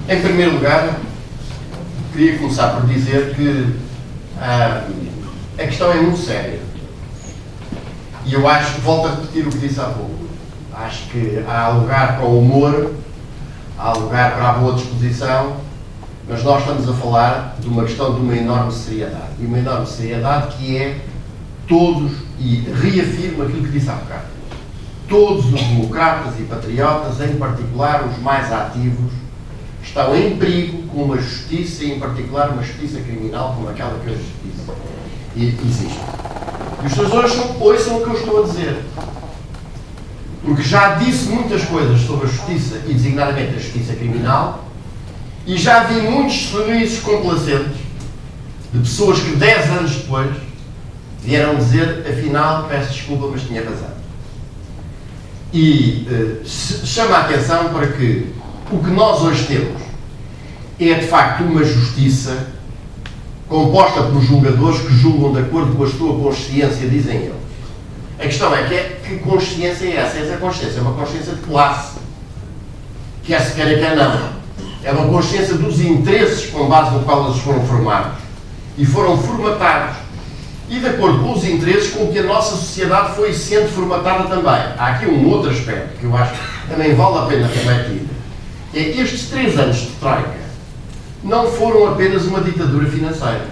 Em primeiro lugar, queria começar por dizer que a questão é muito séria. E eu acho que, volto a repetir o que disse há pouco, acho que há lugar para o humor, há lugar para a boa disposição, mas nós estamos a falar de uma questão de uma enorme seriedade. E uma enorme seriedade que é todos, e reafirmo aquilo que disse há bocado, todos os democratas e patriotas, em particular os mais ativos, estão em perigo com uma justiça, e em particular uma justiça criminal como aquela que a justiça existe. E os senhores ouçam o que eu estou a dizer. Porque já disse muitas coisas sobre a justiça, e designadamente a justiça criminal, e já vi muitos sorrisos complacentes de pessoas que 10 anos depois vieram dizer, afinal, peço desculpa, mas tinha razão. E chama a atenção para que o que nós hoje temos é, de facto, uma justiça composta por julgadores que julgam de acordo com a sua consciência, dizem eles. A questão é que consciência é essa? Essa consciência é uma consciência de classe. Quer se queira, quer não. É uma consciência dos interesses com base no qual eles foram formados. E foram formatados. E de acordo com os interesses com que a nossa sociedade foi sendo formatada também. Há aqui um outro aspecto que eu acho que também vale a pena refletir. É que estes 3 anos de Troika não foram apenas uma ditadura financeira.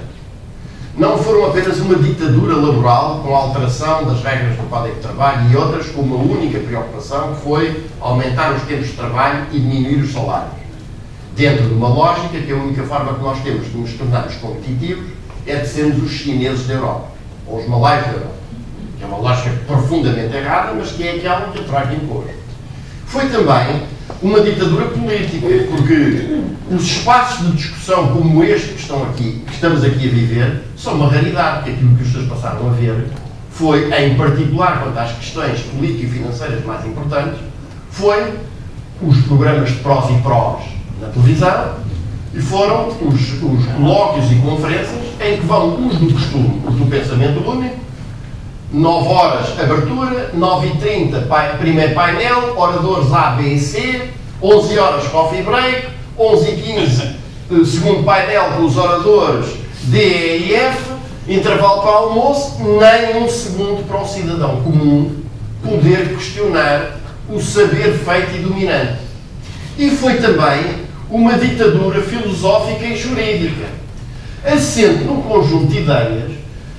Não foram apenas uma ditadura laboral com a alteração das regras do Código de Trabalho e outras com uma única preocupação, que foi aumentar os tempos de trabalho e diminuir os salários. Dentro de uma lógica que a única forma que nós temos de nos tornarmos competitivos é de sermos os chineses da Europa, ou os malaios da Europa. Que é uma lógica profundamente errada, mas que é aquela que a Troika impôs. Foi também uma ditadura política, porque os espaços de discussão como este que estamos aqui a viver, são uma raridade, porque aquilo que os senhores passaram a ver foi, em particular quanto às questões político-financeiras mais importantes, foi os programas de prós e prós na televisão, e foram os colóquios e conferências em que vão os do costume, os do pensamento único, 9 horas abertura, 9h30 primeiro painel, oradores A, B e C, 11 horas coffee break, 11h15 segundo painel com os oradores D, E e F, intervalo para almoço, nem um segundo para o cidadão comum poder questionar o saber feito e dominante. E foi também uma ditadura filosófica e jurídica, assente num conjunto de ideias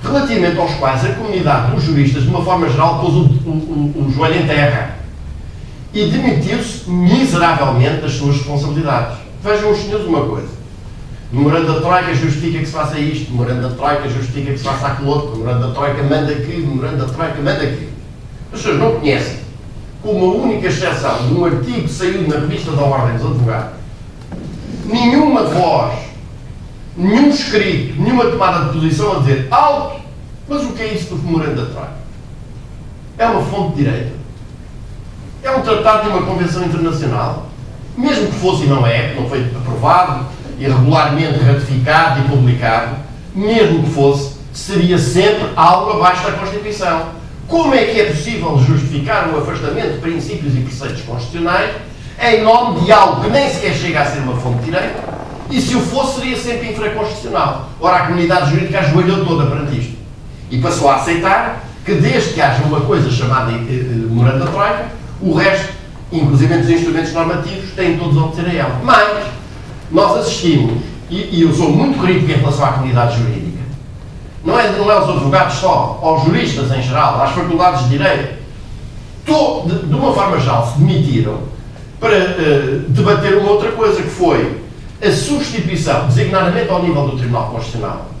relativamente aos quais a comunidade dos juristas, de uma forma geral, pôs o joelho em terra e demitiu-se miseravelmente das suas responsabilidades. Vejam os senhores uma coisa. Memorando da Troika justifica que se faça isto, memorando da Troika justifica que se faça aquilo outro, memorando da Troika manda aqui, memorando da Troika manda aqui. As pessoas não conhecem, com uma única exceção de um artigo que saiu na revista da Ordem dos Advogados, nenhuma voz, nenhum escrito, nenhuma tomada de posição a dizer alto, mas o que é isso do memorando da Troika? É uma fonte de direito? É um tratado de uma convenção internacional? Mesmo que fosse e não é, não foi aprovado e regularmente ratificado e publicado, mesmo que fosse, seria sempre algo abaixo da Constituição. Como é que é possível justificar o afastamento de princípios e preceitos constitucionais em nome de algo que nem sequer chega a ser uma fonte de direito, e se o fosse seria sempre infraconstitucional? Ora, a comunidade jurídica ajoelhou toda perante isto e passou a aceitar que desde que haja uma coisa chamada memorando da Troika, o resto, inclusive os instrumentos normativos, têm todos a obedecer a ela. Mas nós assistimos, e eu sou muito crítico em relação à comunidade jurídica, não é aos advogados só, aos juristas em geral, às faculdades de Direito, de uma forma geral, se demitiram para debater uma outra coisa, que foi a substituição, designadamente ao nível do Tribunal Constitucional,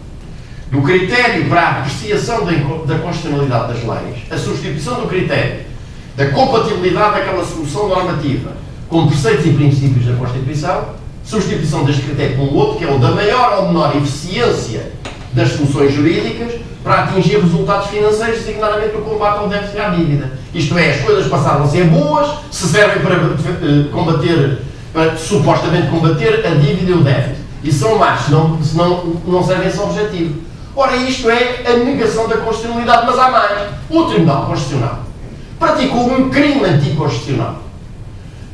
do critério para a apreciação da constitucionalidade das leis, a substituição do critério da compatibilidade daquela solução normativa com preceitos e princípios da Constituição, substituição deste critério por um outro, que é o da maior ou menor eficiência das soluções jurídicas para atingir resultados financeiros, designadamente o combate ao déficit e à dívida. Isto é, as coisas passaram a ser boas, se servem para combater, para supostamente combater a dívida e o déficit. E são más, se não servem esse objetivo. Ora, isto é a negação da constitucionalidade, mas há mais. O Tribunal Constitucional praticou um crime anticonstitucional.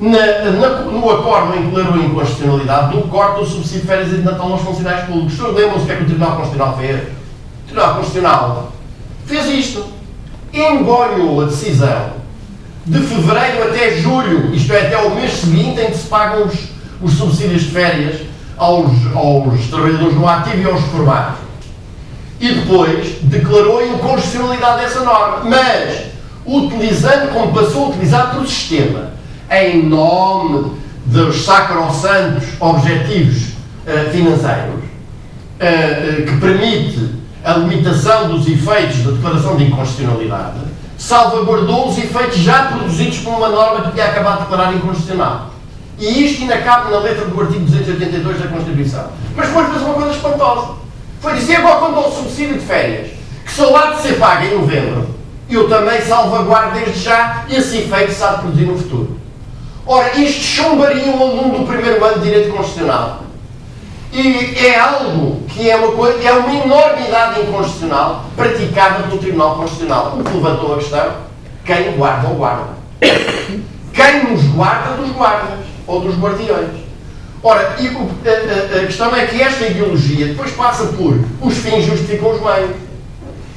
no acordo em que declarou a inconstitucionalidade do corte do subsídio de férias e de Natal aos funcionários públicos. Os senhores lembram-se o que é que o Tribunal Constitucional fez? O Tribunal Constitucional fez isto. Engolhou a decisão de fevereiro até julho, isto é, até o mês seguinte em que se pagam os subsídios de férias aos trabalhadores no ativo e aos reformados. E depois declarou a inconstitucionalidade dessa norma. Mas, utilizando, como passou a utilizar por sistema, em nome dos sacrossantos objetivos financeiros, que permite a limitação dos efeitos da declaração de inconstitucionalidade, salvaguardou os efeitos já produzidos por uma norma que tinha acabado de declarar inconstitucional. E isto ainda cabe na letra do artigo 282 da Constituição. Mas depois fez uma coisa espantosa. Foi dizer, agora quando há o subsídio de férias, que só lá de ser pago em novembro, eu também salvaguardo desde já esse efeito que se há de produzir no futuro. Ora, isto chumbaria um aluno do primeiro ano de Direito Constitucional. E é algo que é uma enormidade inconstitucional praticada pelo Tribunal Constitucional. O que levantou a questão, quem guarda ou guarda? Quem nos guarda dos guardas ou dos guardiões? Ora, a questão é que esta ideologia depois passa por os fins justificam os meios.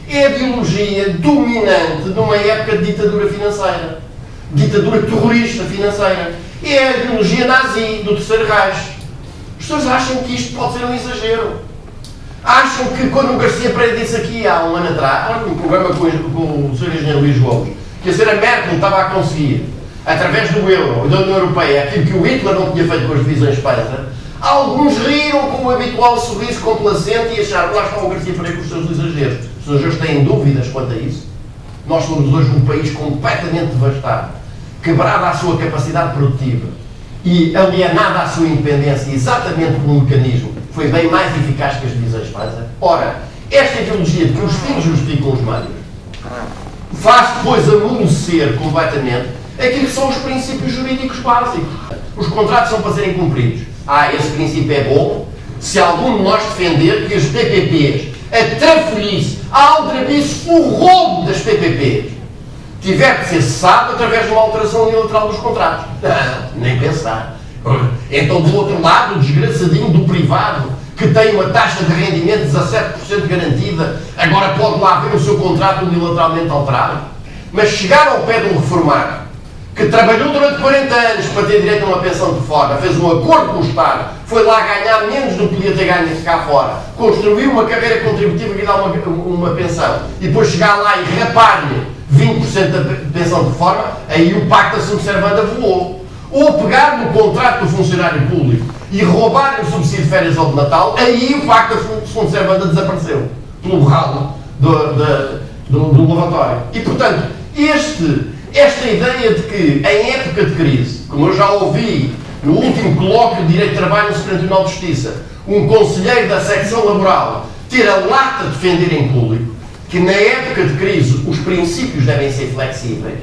É a ideologia dominante de uma época de ditadura financeira. Ditadura terrorista financeira. É a ideologia nazi do Terceiro Reich. As pessoas acham que isto pode ser um exagero. Acham que quando o Garcia Pereira disse aqui há um ano atrás, num programa com o Sr. Engenheiro Luís Gomes, que a Sra. Merkel estava a conseguir, através do euro e da União Europeia, aquilo que o Hitler não tinha feito com as divisões Panzer, alguns riram com o habitual sorriso complacente e acharam que lá está o Garcia Pereira com os seus exageros. Se os senhores têm dúvidas quanto a isso, nós somos hoje um país completamente devastado, quebrado à sua capacidade produtiva e alienada à sua independência, exatamente por um mecanismo que foi bem mais eficaz que as divisões Panzer. Ora, esta ideologia de que os fins justificam os meios faz depois amolecer completamente aquilo que são os princípios jurídicos básicos. Os contratos são para serem cumpridos. Esse princípio é bom se algum de nós defender que os PPPs, a trafolhice, a aldrabice, o roubo das PPPs tiver de ser cessado através de uma alteração unilateral dos contratos. Não, nem pensar. Então, do outro lado, o desgraçadinho do privado, que tem uma taxa de rendimento de 17% garantida, agora pode lá ver o seu contrato unilateralmente alterado. Mas chegar ao pé de um reformado, que trabalhou durante 40 anos para ter direito a uma pensão de fora, fez um acordo com o Estado, foi lá ganhar menos do que podia ter ganho cá fora, construiu uma carreira contributiva que lhe dá uma pensão, e depois chegar lá e rapar-lhe 20% da pensão de reforma, aí o pacto da subservanda voou. Ou pegar no contrato do funcionário público e roubar o subsídio de férias ou de Natal, aí o pacto da subservanda desapareceu, pelo ralo do lavatório. E, portanto, esta ideia de que, em época de crise, como eu já ouvi no último colóquio de Direito de Trabalho no Supremo Tribunal de Justiça, um conselheiro da secção laboral ter a lata de defender em público que na época de crise os princípios devem ser flexíveis,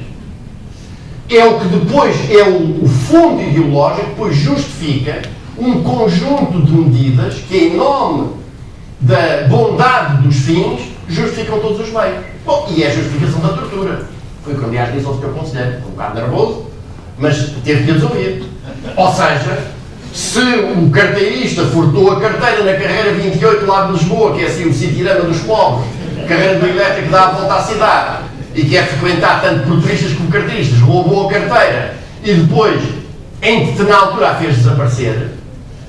é o que depois é o fundo ideológico que depois justifica um conjunto de medidas que, em nome da bondade dos fins, justificam todos os meios. Bom, e é a justificação da tortura. Foi o que, aliás, disse ao Sr. Conselheiro. Um bocado nervoso, mas teve que resolver. Ou seja, se o carteirista furtou a carteira na carreira 28 lá de Lisboa, que é assim o Citirama dos pobres, carreira do elétrico que dá a volta à cidade, e que é frequentado tanto por turistas como carteiristas, roubou a carteira e depois, em determinada altura, a fez desaparecer,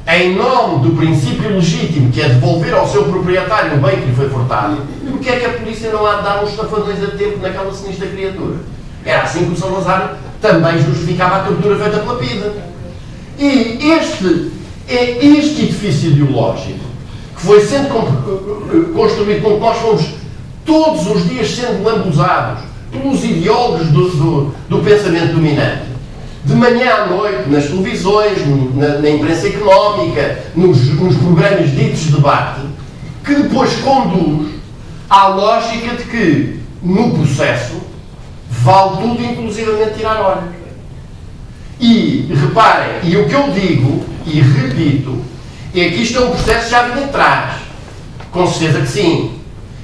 em nome do princípio legítimo, que é devolver ao seu proprietário o bem que lhe foi furtado, porque é que a polícia não há de dar uns estafadões a tempo naquela sinistra criatura? Era assim que o Salazar também justificava a tortura feita pela PIDE. E este edifício ideológico, que foi sendo construído com que nós fomos todos os dias sendo lambuzados pelos ideólogos do pensamento dominante, de manhã à noite, nas televisões, na imprensa económica, nos programas ditos de debate, que depois conduz à lógica de que, no processo, vale tudo, inclusivamente tirar olhos. E, reparem, e o que eu digo, e repito, é que isto é um processo que já vem atrás. Com certeza que sim.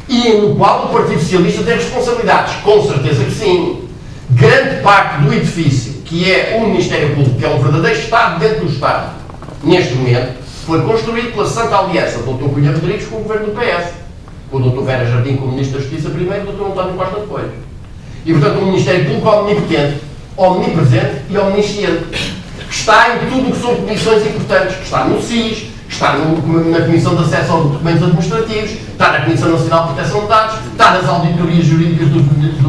E no qual o Partido Socialista tem responsabilidades. Com certeza que sim. Grande parte do edifício, que é o Ministério Público, que é um verdadeiro Estado dentro do Estado, neste momento, foi construído pela Santa Aliança do Dr. Cunha Rodrigues com o governo do PS. Com o Dr. Vera Jardim como Ministro da Justiça primeiro e o Dr. António Costa depois. E, portanto, um Ministério Público omnipotente, omnipresente e omnisciente, que está em tudo o que são comissões importantes, que está no SIS, que está na Comissão de Acesso aos Documentos Administrativos, está na Comissão Nacional de Proteção de Dados, está nas auditorias jurídicas de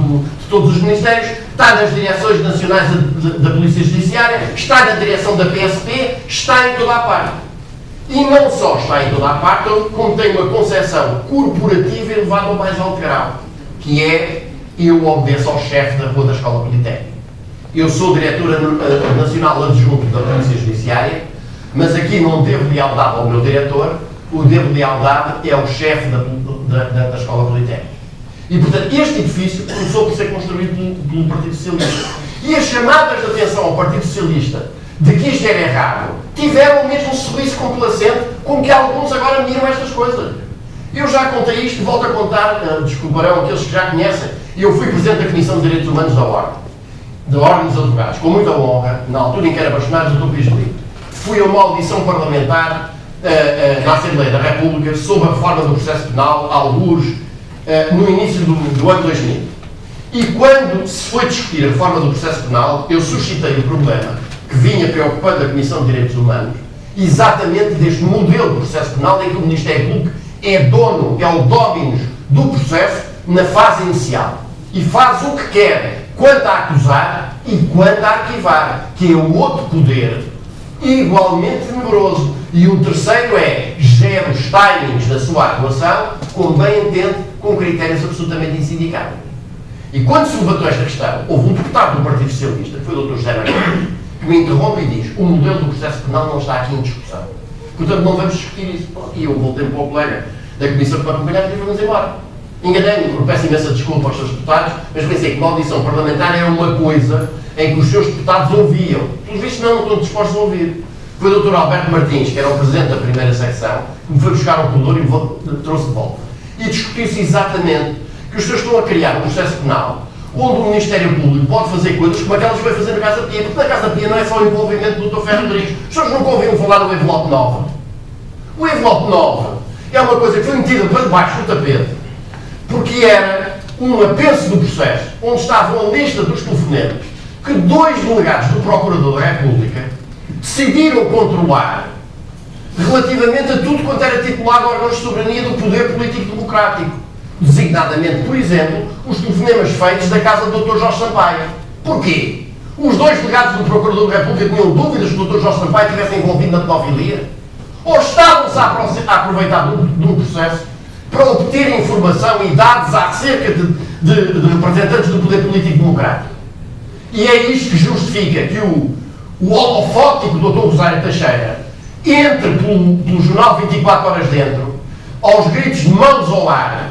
todos os ministérios, está nas direções nacionais da Polícia Judiciária, está na direção da PSP, está em toda a parte. E não só está em toda a parte, como tem uma concepção corporativa elevada ao mais alto grau, que é: eu obedeço ao chefe da Rua da Escola Politécnica. Eu sou diretora nacional adjunto da Polícia Judiciária, mas aqui não devo lealdade ao meu diretor, o devo lealdade é ao chefe da Escola Politécnica. E, portanto, este edifício começou por ser construído pelo Partido Socialista. E as chamadas de atenção ao Partido Socialista de que isto era errado tiveram o mesmo sorriso complacente com que alguns agora miram estas coisas. Eu já contei isto, volto a contar, desculparão aqueles que já conhecem. Eu fui Presidente da Comissão de Direitos Humanos da Ordem dos Advogados, com muita honra, na altura em que era bastonário do Dr. Luís Brito. Fui a uma audição parlamentar na Assembleia da República sobre a reforma do processo penal, algures, no início do ano 2000. E quando se foi discutir a reforma do processo penal, eu suscitei o problema que vinha preocupando a Comissão de Direitos Humanos, exatamente deste modelo de processo penal em que o Ministério Público é dono, é o dominus do processo na fase inicial. E faz o que quer, quanto a acusar e quanto a arquivar, que é o outro poder igualmente tenebroso. E o terceiro é: gera os timings da sua atuação, como bem entende, com critérios absolutamente insindicáveis. E quando se levantou esta questão, houve um deputado do Partido Socialista, que foi o Dr. José Magalhães, que me interrompe e diz: o modelo do processo penal não está aqui em discussão. Portanto, não vamos discutir isso. E eu voltei para o colega da Comissão para acompanhar e vamos embora. Enganei-me, peço imensa desculpa aos seus deputados, mas pensei que uma audição parlamentar era uma coisa em que os seus deputados ouviam. Pelos vistos, não estão dispostos a ouvir. Foi o Dr. Alberto Martins, que era o Presidente da primeira secção, que me foi buscar ao corredor e me trouxe de volta. E discutiu-se exatamente que os senhores estão a criar um processo penal onde o Ministério Público pode fazer coisas como aquelas que vai fazer na Casa Pia, porque na Casa Pia não é só o envolvimento do Dr. Ferro Rodrigues. Os senhores nunca ouviram falar do envelope 9. O envelope 9 é uma coisa que foi metida para debaixo do tapete, porque era um apenso do processo, onde estava a lista dos telefonemas que 2 delegados do Procurador da República decidiram controlar relativamente a tudo quanto era titulado órgãos de soberania do poder político democrático. Designadamente, por exemplo, os telefonemas feitos da casa do Dr. Jorge Sampaio. Porquê? Os 2 delegados do Procurador da República tinham dúvidas que o Dr. Jorge Sampaio estivesse envolvido na pedofilia? Ou estavam-se a aproveitar de um processo para obter informação e dados acerca de representantes do poder político democrático? E é isto que justifica que o holofótico Dr. Rosário Teixeira entre pelo jornal 24 horas dentro, aos gritos de mãos ao ar,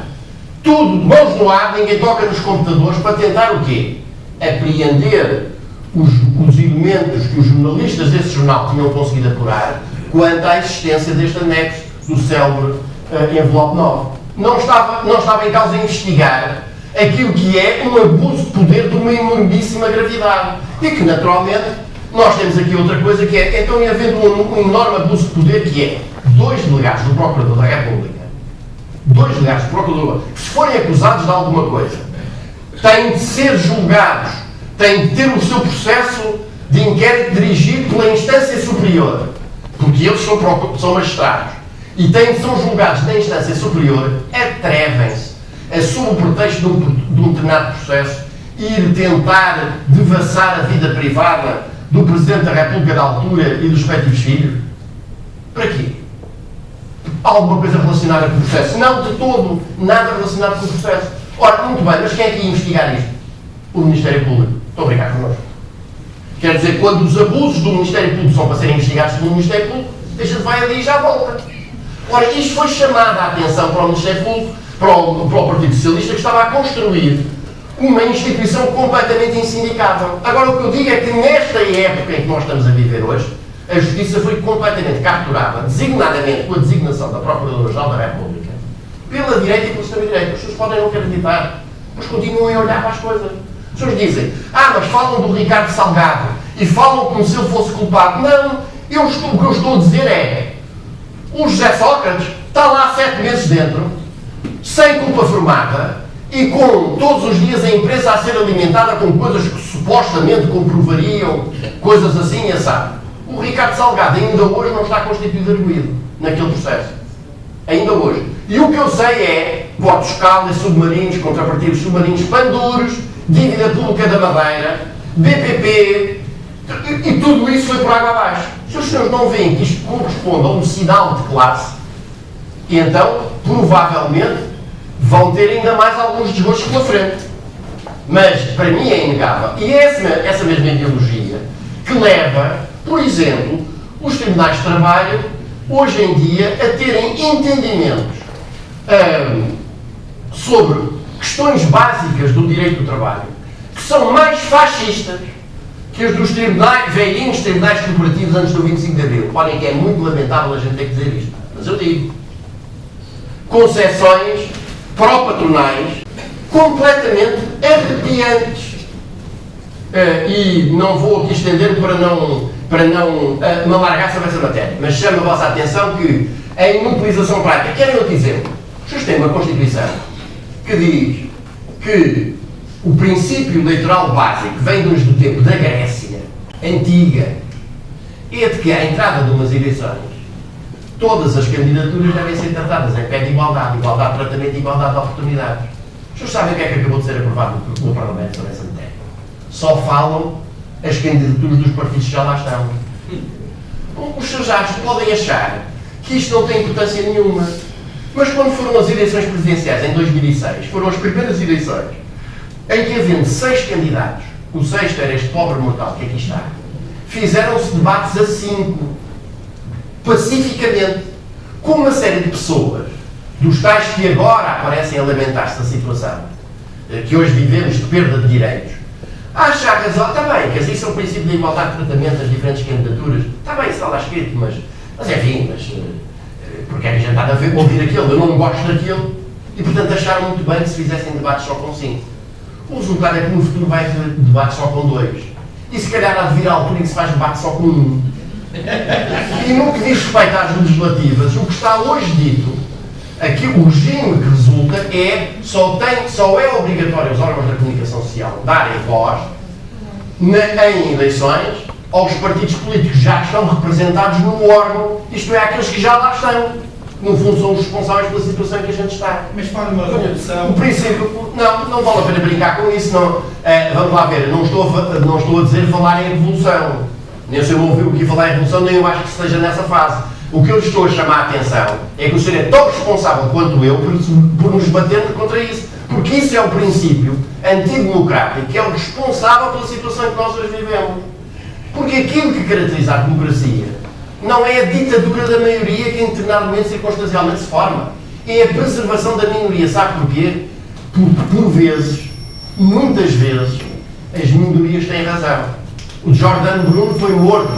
tudo de mãos no ar, ninguém toca nos computadores, para tentar o quê? Apreender os elementos que os jornalistas desse jornal tinham conseguido apurar quanto à existência deste anexo do célebre envelope 9. Não estava em causa investigar aquilo que é um abuso de poder de uma enormíssima gravidade. E que, naturalmente, nós temos aqui outra coisa que é, então, havendo um enorme abuso de poder, que é 2 delegados do Procurador da República, 2 delegados do Procurador, que se forem acusados de alguma coisa, têm de ser julgados, têm de ter o seu processo de inquérito dirigido pela instância superior, porque eles são magistrados, e são julgados na instância superior, atrevem-se a, sob o pretexto de um determinado processo, ir tentar devassar a vida privada do Presidente da República da altura e dos respectivos filhos? Para quê? Alguma coisa relacionada com o processo? Não, de todo, nada relacionado com o processo. Ora, muito bem, mas quem é que ia investigar isto? O Ministério Público. Estou a brincar connosco. Quer dizer, quando os abusos do Ministério Público são para serem investigados pelo Ministério Público, a gente vai ali e já volta. Ora, isto foi chamada a atenção para o Ministério Público, para o Partido Socialista, que estava a construir uma instituição completamente insindicável. Agora, o que eu digo é que nesta época em que nós estamos a viver hoje, a Justiça foi completamente capturada, designadamente com a designação da Procuradora-Geral da República, pela direita e pela extrema-direita. As pessoas podem não acreditar, mas continuem a olhar para as coisas. As pessoas dizem: mas falam do Ricardo Salgado, e falam como se ele fosse culpado. Não, o que eu estou a dizer é, o José Sócrates está lá há 7 meses dentro, sem culpa formada, e com todos os dias a imprensa a ser alimentada com coisas que supostamente comprovariam, coisas assim e assado. O Ricardo Salgado ainda hoje não está constituído arguido naquele processo. Ainda hoje. E o que eu sei é votos Caldas, submarinos, contrapartidos submarinos, panduros, dívida pública da Madeira, BPP, e tudo isso foi por água abaixo. Se os senhores não veem que isto corresponde a um sinal de classe, então, provavelmente, vão ter ainda mais alguns desgostos pela frente. Mas, para mim, é inegável. E é essa mesma ideologia que leva, por exemplo, os tribunais de trabalho, hoje em dia, a terem entendimentos sobre questões básicas do direito do trabalho, que são mais fascistas que os dos tribunais, velhinhos tribunais corporativos antes do 25 de Abril. Podem que é muito lamentável a gente ter que dizer isto, mas eu digo. Concessões pró-patronais completamente arrepiantes. E não vou aqui estender para não me alargar sobre essa matéria, mas chamo a vossa atenção que em utilização prática, querem outro exemplo? Vocês têm uma Constituição que diz que o princípio eleitoral básico vem-nos do tempo da Grécia antiga, é de que à entrada de umas eleições todas as candidaturas devem ser tratadas em pé de igualdade de tratamento e igualdade de oportunidades. Os senhores sabem o que é que acabou de ser aprovado no Parlamento sobre essa matéria? Só falam as candidaturas dos partidos que já lá estão. Os senhores podem achar que isto não tem importância nenhuma, mas quando foram as eleições presidenciais em 2006, foram as primeiras eleições em que, havendo 6 candidatos, o 6º era este pobre mortal que aqui está, fizeram-se debates a 5, pacificamente, com uma série de pessoas, dos tais que agora aparecem a lamentar-se da situação que hoje vivemos de perda de direitos, a achar razão, está bem, que isso é o princípio da igualdade de tratamento das diferentes candidaturas, está bem, está lá escrito, mas enfim, porque é que a gente está a ouvir aquilo, eu não gosto daquilo, e portanto acharam muito bem que se fizessem debates só com 5. O resultado é que no futuro vai ter debates só com 2. E se calhar há de vir a altura em que se faz debate só com 1. E no que diz respeito às legislativas, o que está hoje dito, aqui o regime que resulta é, só é obrigatório aos órgãos da comunicação social darem voz em eleições aos partidos políticos que já estão representados no órgão, isto é, aqueles que já lá estão. No fundo são os responsáveis pela situação em que a gente está. Mas fala uma revolução. O princípio, não vale a pena brincar com isso, não. Vamos lá ver, não estou a dizer falar em revolução. Nem se eu ouvi o que falar em revolução, nem eu acho que esteja nessa fase. O que eu estou a chamar a atenção é que o senhor é tão responsável quanto eu por nos bater contra isso. Porque isso é o princípio antidemocrático, que é o responsável pela situação que nós hoje vivemos. Porque aquilo que caracteriza a democracia não é a ditadura da maioria que internamente, circunstancialmente se forma. É a preservação da minoria. Sabe porquê? Porque, por vezes, muitas vezes, as minorias têm razão. O Jordano Bruno foi morto,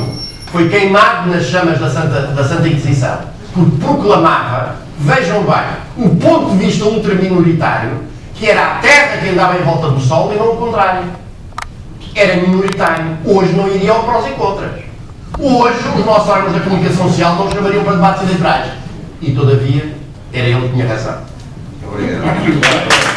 foi queimado nas chamas da Santa Inquisição, porque proclamava, vejam bem, o ponto de vista ultraminoritário, que era a terra que andava em volta do sol e não o contrário. Era minoritário. Hoje não iria ao prós e contras. Hoje, os nossos órgãos da comunicação social não chamariam para debates eleitorais. E, todavia, era ele que tinha razão. Obrigado.